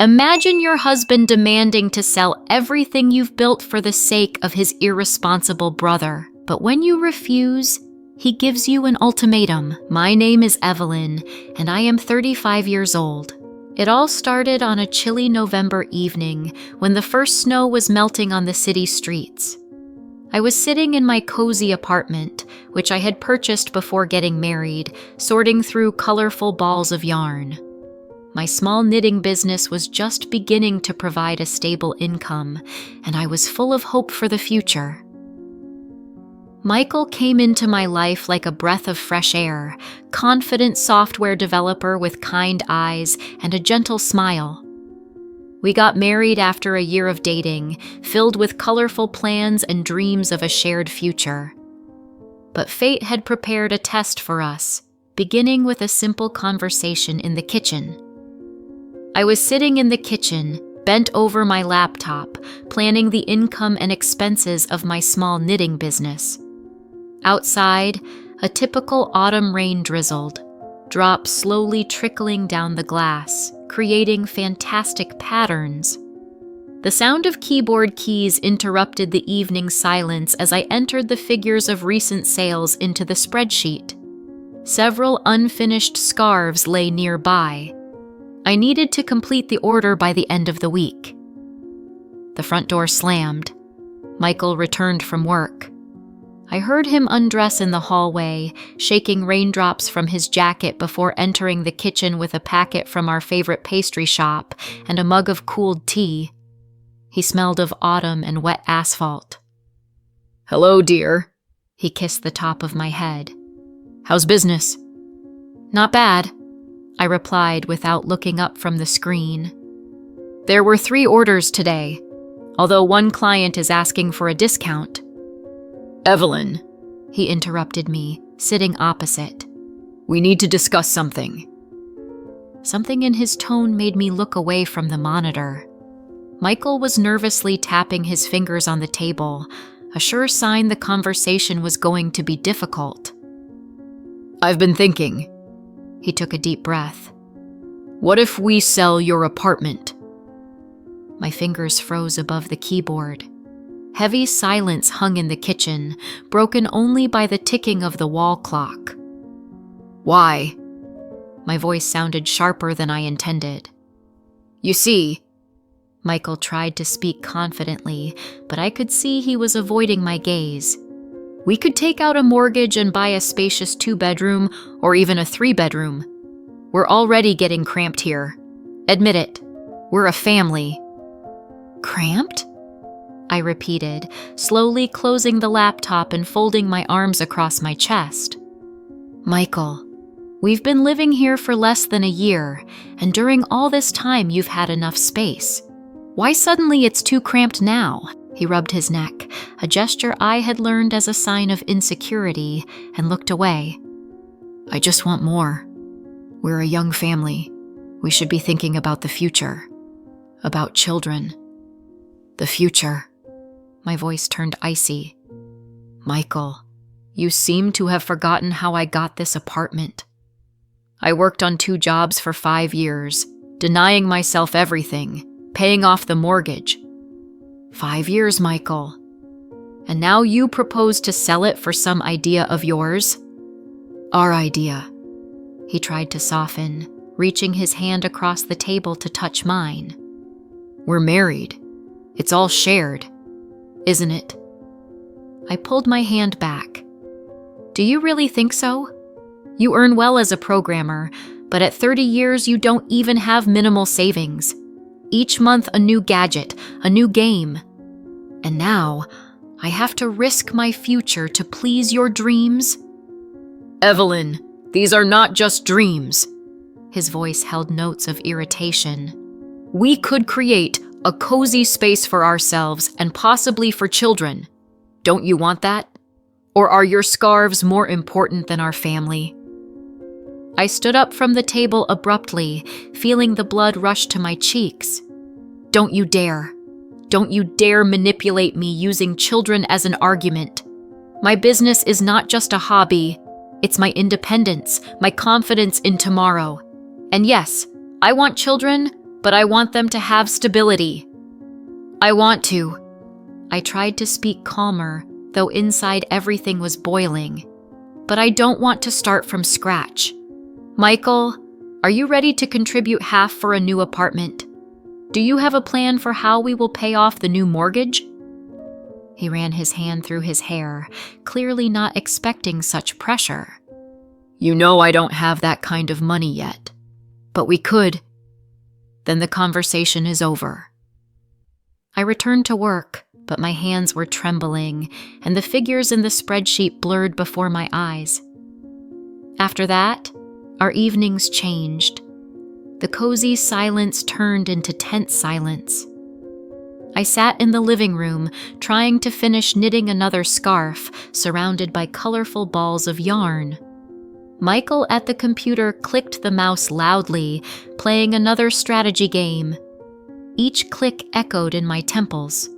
Imagine your husband demanding to sell everything you've built for the sake of his irresponsible brother. But when you refuse, he gives you an ultimatum. My name is Evelyn, and I am 35 years old. It all started on a chilly November evening when the first snow was melting on the city streets. I was sitting in my cozy apartment, which I had purchased before getting married, sorting through colorful balls of yarn. My small knitting business was just beginning to provide a stable income, and I was full of hope for the future. Michael came into my life like a breath of fresh air, confident software developer with kind eyes and a gentle smile. We got married after a year of dating, filled with colorful plans and dreams of a shared future. But fate had prepared a test for us, beginning with a simple conversation in the kitchen. I was sitting in the kitchen, bent over my laptop, planning the income and expenses of my small knitting business. Outside, a typical autumn rain drizzled, drops slowly trickling down the glass, creating fantastic patterns. The sound of keyboard keys interrupted the evening silence as I entered the figures of recent sales into the spreadsheet. Several unfinished scarves lay nearby. I needed to complete the order by the end of the week. The front door slammed. Michael returned from work. I heard him undress in the hallway, shaking raindrops from his jacket before entering the kitchen with a packet from our favorite pastry shop and a mug of cooled tea. He smelled of autumn and wet asphalt. "Hello, dear." He kissed the top of my head. "How's business?" "Not bad," I replied without looking up from the screen. "There were 3 orders today, although one client is asking for a discount." "Evelyn," he interrupted me, sitting opposite. "We need to discuss something." Something in his tone made me look away from the monitor. Michael was nervously tapping his fingers on the table, a sure sign the conversation was going to be difficult. "I've been thinking." He took a deep breath. "What if we sell your apartment?" My fingers froze above the keyboard. Heavy silence hung in the kitchen, broken only by the ticking of the wall clock. "Why?" My voice sounded sharper than I intended. "You see," Michael tried to speak confidently, but I could see he was avoiding my gaze. "we could take out a mortgage and buy a spacious 2-bedroom or even a 3-bedroom. We're already getting cramped here. Admit it, we're a family." "Cramped?" I repeated, slowly closing the laptop and folding my arms across my chest. "Michael, we've been living here for less than a year, and during all this time you've had enough space. Why suddenly it's too cramped now?" He rubbed his neck, a gesture I had learned as a sign of insecurity, and looked away. "I just want more. We're a young family. We should be thinking about the future. About children. The future." My voice turned icy. "Michael, you seem to have forgotten how I got this apartment. I worked on 2 jobs for 5 years, denying myself everything, paying off the mortgage. 5 years, Michael. And now you propose to sell it for some idea of yours? Our idea." He tried to soften, reaching his hand across the table to touch mine. "We're married. It's all shared, isn't it?" I pulled my hand back. "Do you really think so? You earn well as a programmer, but at 30 years you don't even have minimal savings. Each month a new gadget, a new game. And now, I have to risk my future to please your dreams?" "Evelyn, these are not just dreams." His voice held notes of irritation. "We could create a cozy space for ourselves and possibly for children. Don't you want that? Or are your scarves more important than our family?" I stood up from the table abruptly, feeling the blood rush to my cheeks. "Don't you dare. Don't you dare manipulate me using children as an argument. My business is not just a hobby. It's my independence, my confidence in tomorrow. And yes, I want children, but I want them to have stability. I want to. I tried to speak calmer, though inside everything was boiling. But I don't want to start from scratch. Michael, are you ready to contribute half for a new apartment? Do you have a plan for how we will pay off the new mortgage? He ran his hand through his hair, clearly not expecting such pressure. You know I don't have that kind of money yet, but we could. Then the conversation is over. I returned to work, but my hands were trembling, and the figures in the spreadsheet blurred before my eyes. After that, our evenings changed. The cozy silence turned into tense silence. I sat in the living room, trying to finish knitting another scarf, surrounded by colorful balls of yarn. Michael at the computer clicked the mouse loudly, playing another strategy game. Each click echoed in my temples.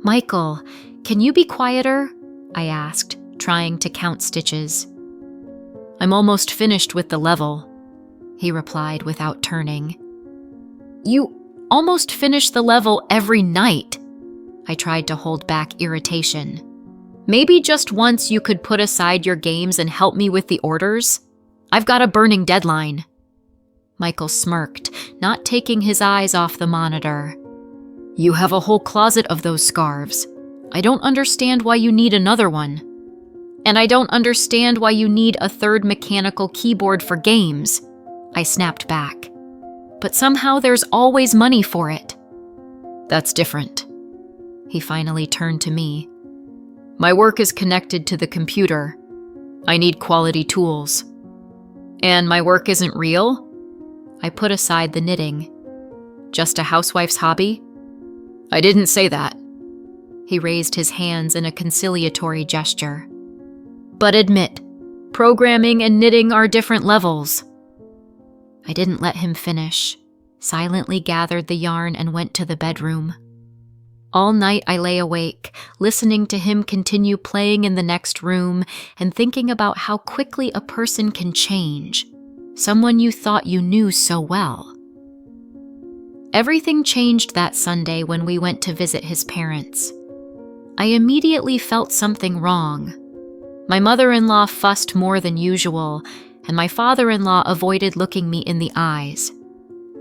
Michael, can you be quieter? I asked, trying to count stitches. I'm almost finished with the level, he replied without turning. You almost finish the level every night. I tried to hold back irritation. Maybe just once you could put aside your games and help me with the orders? I've got a burning deadline. Michael smirked, not taking his eyes off the monitor. You have a whole closet of those scarves. I don't understand why you need another one. And I don't understand why you need a third mechanical keyboard for games. I snapped back. But somehow there's always money for it. That's different. He finally turned to me. My work is connected to the computer. I need quality tools. And my work isn't real? I put aside the knitting. Just a housewife's hobby? I didn't say that. He raised his hands in a conciliatory gesture. But admit, programming and knitting are different levels. I didn't let him finish, silently gathered the yarn and went to the bedroom. All night I lay awake, listening to him continue playing in the next room and thinking about how quickly a person can change, someone you thought you knew so well. Everything changed that Sunday when we went to visit his parents. I immediately felt something wrong. My mother-in-law fussed more than usual, and my father-in-law avoided looking me in the eyes.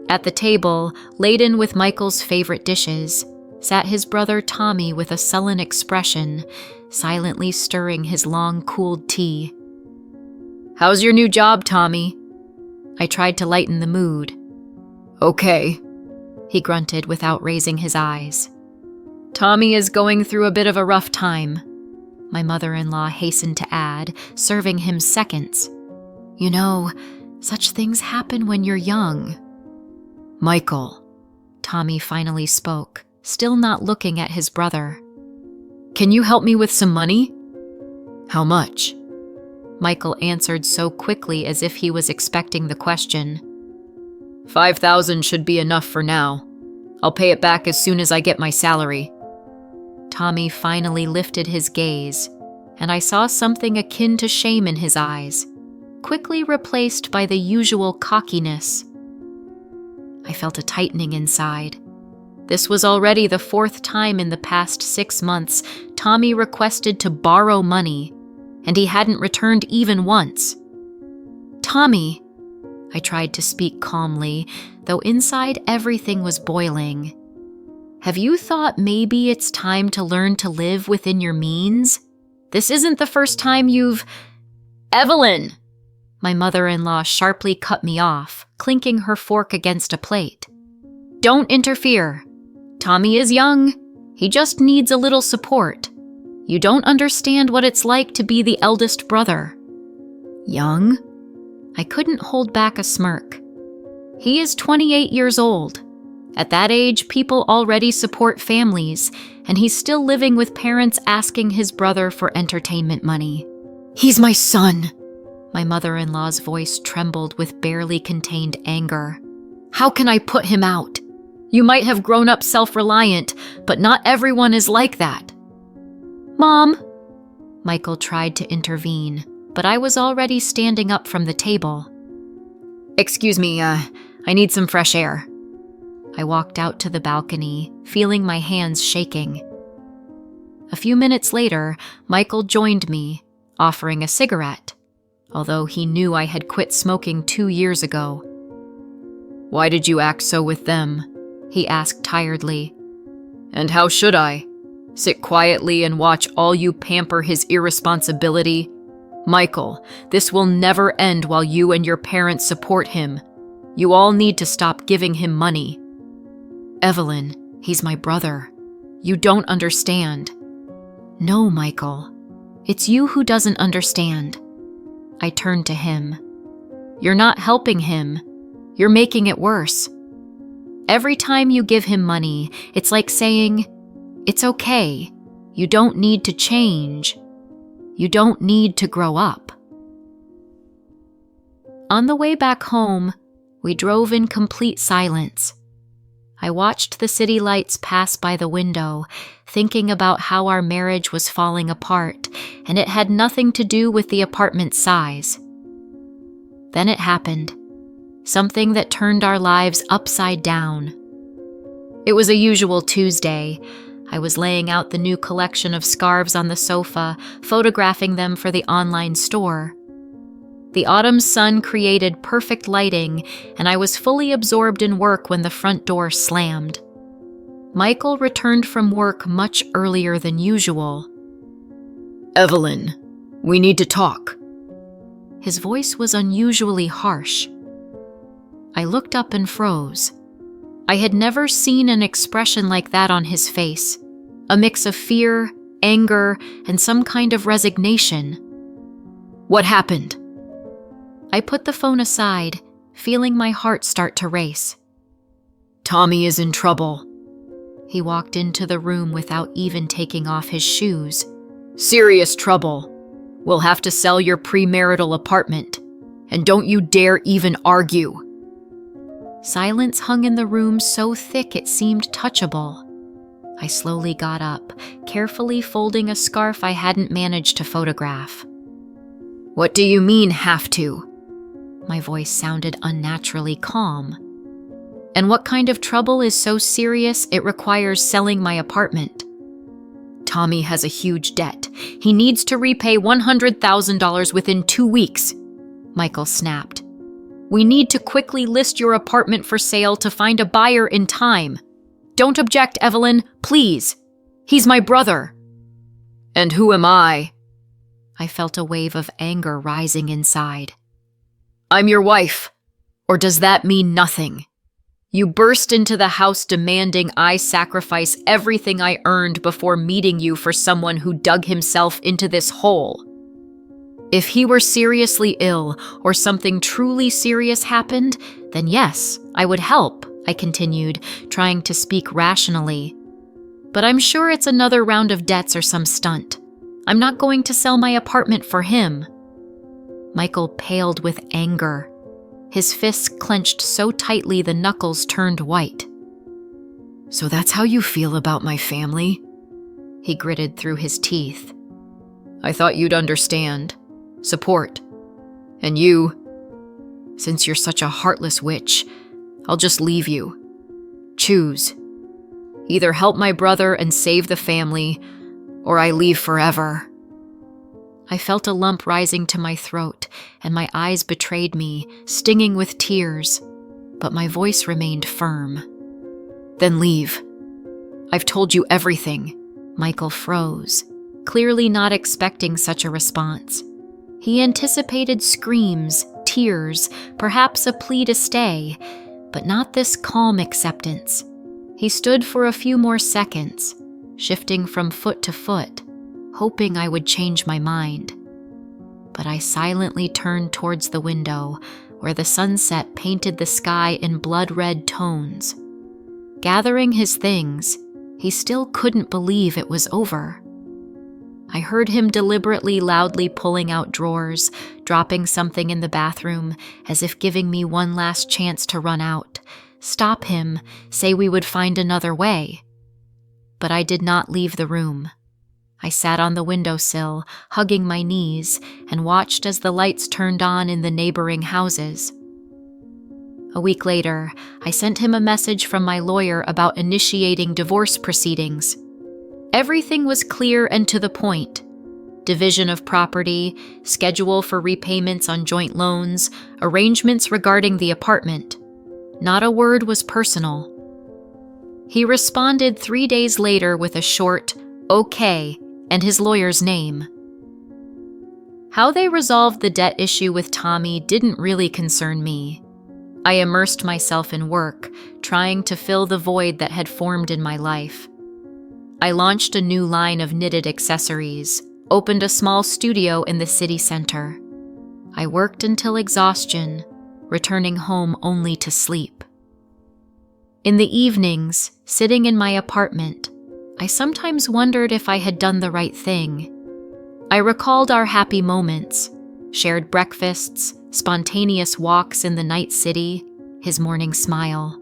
At the table, laden with Michael's favorite dishes, sat his brother Tommy with a sullen expression, silently stirring his long cooled tea. How's your new job, Tommy? I tried to lighten the mood. Okay, he grunted without raising his eyes. Tommy is going through a bit of a rough time, my mother-in-law hastened to add, serving him seconds. You know, such things happen when you're young. Michael, Tommy finally spoke, still not looking at his brother. Can you help me with some money? How much? Michael answered so quickly as if he was expecting the question. 5,000 should be enough for now. I'll pay it back as soon as I get my salary. Tommy finally lifted his gaze, and I saw something akin to shame in his eyes, quickly replaced by the usual cockiness. I felt a tightening inside. This was already the fourth time in the past 6 months Tommy requested to borrow money, and he hadn't returned even once. Tommy, I tried to speak calmly, though inside everything was boiling. Have you thought maybe it's time to learn to live within your means? This isn't the first time you've... Evelyn! My mother-in-law sharply cut me off, clinking her fork against a plate. Don't interfere. Tommy is young. He just needs a little support. You don't understand what it's like to be the eldest brother. Young? I couldn't hold back a smirk. He is 28 years old. At that age, people already support families, and he's still living with parents asking his brother for entertainment money. He's my son. My mother-in-law's voice trembled with barely contained anger. How can I put him out? You might have grown up self-reliant, but not everyone is like that. Mom! Michael tried to intervene, but I was already standing up from the table. Excuse me, I need some fresh air. I walked out to the balcony, feeling my hands shaking. A few minutes later, Michael joined me, offering a cigarette, although he knew I had quit smoking 2 years ago. "Why did you act so with them?" he asked tiredly. "And how should I? Sit quietly and watch all you pamper his irresponsibility? Michael, this will never end while you and your parents support him. You all need to stop giving him money." "Evelyn, he's my brother. You don't understand." "No, Michael. It's you who doesn't understand." I turned to him. "You're not helping him. You're making it worse. Every time you give him money, it's like saying, 'It's okay. You don't need to change. You don't need to grow up.'" On the way back home, we drove in complete silence. I watched the city lights pass by the window, thinking about how our marriage was falling apart, and it had nothing to do with the apartment's size. Then it happened. Something that turned our lives upside down. It was a usual Tuesday. I was laying out the new collection of scarves on the sofa, photographing them for the online store. The autumn sun created perfect lighting, and I was fully absorbed in work when the front door slammed. Michael returned from work much earlier than usual. "Evelyn, we need to talk." His voice was unusually harsh. I looked up and froze. I had never seen an expression like that on his face, a mix of fear, anger, and some kind of resignation. "What happened?" I put the phone aside, feeling my heart start to race. "Tommy is in trouble." He walked into the room without even taking off his shoes. "Serious trouble. We'll have to sell your premarital apartment. And don't you dare even argue." Silence hung in the room so thick it seemed touchable. I slowly got up, carefully folding a scarf I hadn't managed to photograph. "What do you mean, have to?" My voice sounded unnaturally calm. "And what kind of trouble is so serious it requires selling my apartment?" "Tommy has a huge debt. He needs to repay $100,000 within 2 weeks," Michael snapped. "We need to quickly list your apartment for sale to find a buyer in time. Don't object, Evelyn, please. He's my brother." "And who am I?" I felt a wave of anger rising inside. "I'm your wife. Or does that mean nothing? You burst into the house demanding I sacrifice everything I earned before meeting you for someone who dug himself into this hole. If he were seriously ill or something truly serious happened, then yes, I would help," I continued, trying to speak rationally. "But I'm sure it's another round of debts or some stunt. I'm not going to sell my apartment for him." Michael paled with anger. His fists clenched so tightly the knuckles turned white. "So that's how you feel about my family?" He gritted through his teeth. "I thought you'd understand. Support. And you, since you're such a heartless witch, I'll just leave you. Choose. Either help my brother and save the family, or I leave forever." I felt a lump rising to my throat, and my eyes betrayed me, stinging with tears, but my voice remained firm. "Then leave. I've told you everything." Michael froze, clearly not expecting such a response. He anticipated screams, tears, perhaps a plea to stay, but not this calm acceptance. He stood for a few more seconds, shifting from foot to foot, hoping I would change my mind. But I silently turned towards the window, where the sunset painted the sky in blood-red tones. Gathering his things, he still couldn't believe it was over. I heard him deliberately loudly pulling out drawers, dropping something in the bathroom, as if giving me one last chance to run out, stop him, say we would find another way. But I did not leave the room. I sat on the windowsill, hugging my knees, and watched as the lights turned on in the neighboring houses. A week later, I sent him a message from my lawyer about initiating divorce proceedings. Everything was clear and to the point. Division of property, schedule for repayments on joint loans, arrangements regarding the apartment. Not a word was personal. He responded 3 days later with a short, "Okay," and his lawyer's name. How they resolved the debt issue with Tommy didn't really concern me. I immersed myself in work, trying to fill the void that had formed in my life. I launched a new line of knitted accessories, opened a small studio in the city center. I worked until exhaustion, returning home only to sleep. In the evenings, sitting in my apartment, I sometimes wondered if I had done the right thing. I recalled our happy moments, shared breakfasts, spontaneous walks in the night city, his morning smile.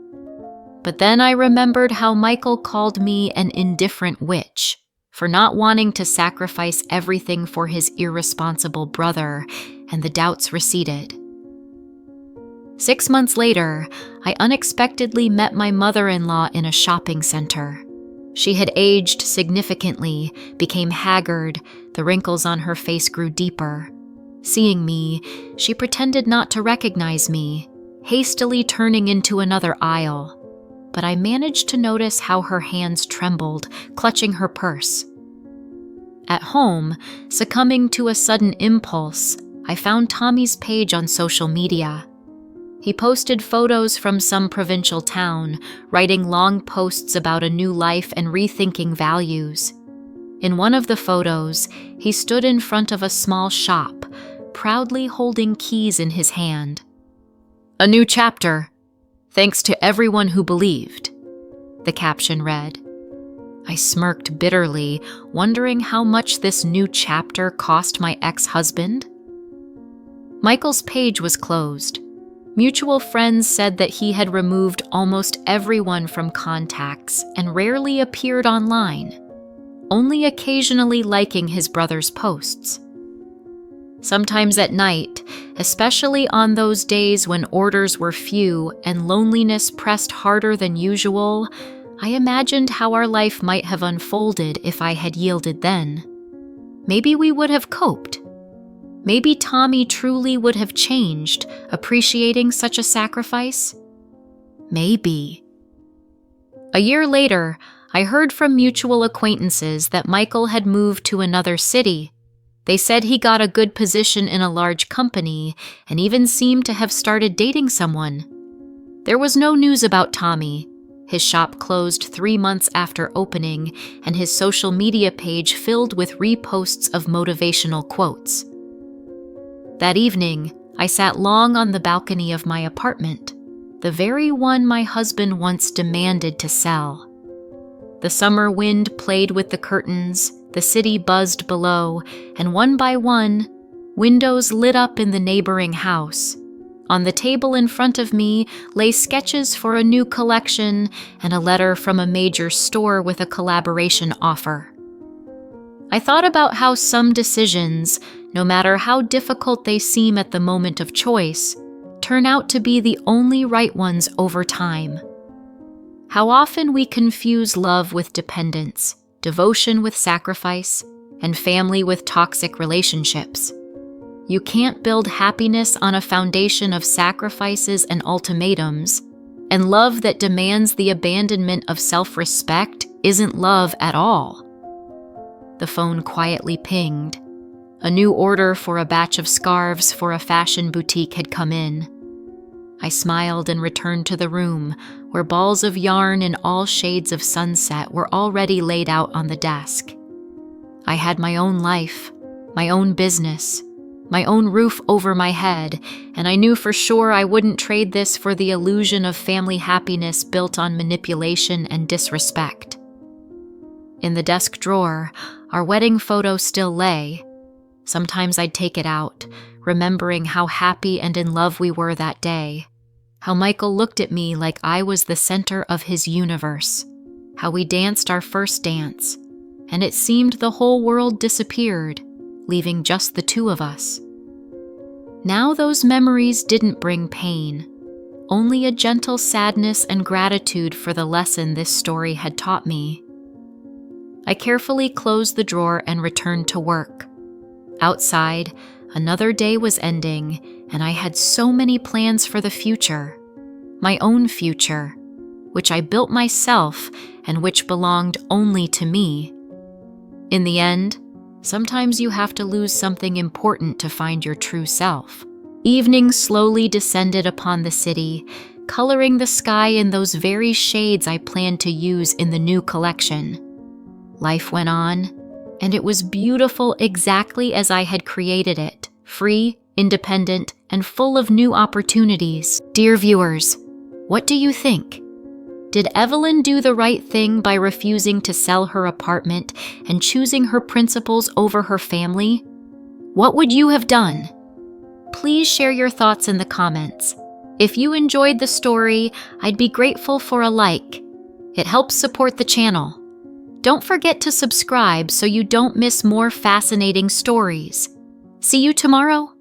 But then I remembered how Michael called me an indifferent witch for not wanting to sacrifice everything for his irresponsible brother, and the doubts receded. 6 months later, I unexpectedly met my mother-in-law in a shopping center. She had aged significantly, became haggard, the wrinkles on her face grew deeper. Seeing me, she pretended not to recognize me, hastily turning into another aisle. But I managed to notice how her hands trembled, clutching her purse. At home, succumbing to a sudden impulse, I found Tommy's page on social media. He posted photos from some provincial town, writing long posts about a new life and rethinking values. In one of the photos, he stood in front of a small shop, proudly holding keys in his hand. "A new chapter. Thanks to everyone who believed," the caption read. I smirked bitterly, wondering how much this new chapter cost my ex-husband. Michael's page was closed. Mutual friends said that he had removed almost everyone from contacts and rarely appeared online, only occasionally liking his brother's posts. Sometimes at night, especially on those days when orders were few and loneliness pressed harder than usual, I imagined how our life might have unfolded if I had yielded then. Maybe we would have coped. Maybe Tommy truly would have changed, appreciating such a sacrifice. Maybe. A year later, I heard from mutual acquaintances that Michael had moved to another city. They said he got a good position in a large company and even seemed to have started dating someone. There was no news about Tommy. His shop closed 3 months after opening, and his social media page filled with reposts of motivational quotes. That evening, I sat long on the balcony of my apartment, the very one my husband once demanded to sell. The summer wind played with the curtains, the city buzzed below, and one by one, windows lit up in the neighboring house. On the table in front of me lay sketches for a new collection and a letter from a major store with a collaboration offer. I thought about how some decisions, no matter how difficult they seem at the moment of choice, turn out to be the only right ones over time. How often we confuse love with dependence, devotion with sacrifice, and family with toxic relationships. You can't build happiness on a foundation of sacrifices and ultimatums, and love that demands the abandonment of self-respect isn't love at all. The phone quietly pinged. A new order for a batch of scarves for a fashion boutique had come in. I smiled and returned to the room, where balls of yarn in all shades of sunset were already laid out on the desk. I had my own life, my own business, my own roof over my head, and I knew for sure I wouldn't trade this for the illusion of family happiness built on manipulation and disrespect. In the desk drawer, our wedding photo still lay. Sometimes I'd take it out, remembering how happy and in love we were that day, how Michael looked at me like I was the center of his universe, how we danced our first dance, and it seemed the whole world disappeared, leaving just the two of us. Now those memories didn't bring pain. only a gentle sadness and gratitude for the lesson this story had taught me. I carefully closed the drawer and returned to work. Outside, another day was ending, and I had so many plans for the future. My own future, which I built myself and which belonged only to me. In the end, sometimes you have to lose something important to find your true self. Evening slowly descended upon the city, coloring the sky in those very shades I planned to use in the new collection. Life went on, and it was beautiful exactly as I had created it, free, independent, and full of new opportunities. Dear viewers, what do you think? Did Evelyn do the right thing by refusing to sell her apartment and choosing her principles over her family? What would you have done? Please share your thoughts in the comments. If you enjoyed the story, I'd be grateful for a like. It helps support the channel. Don't forget to subscribe so you don't miss more fascinating stories. See you tomorrow.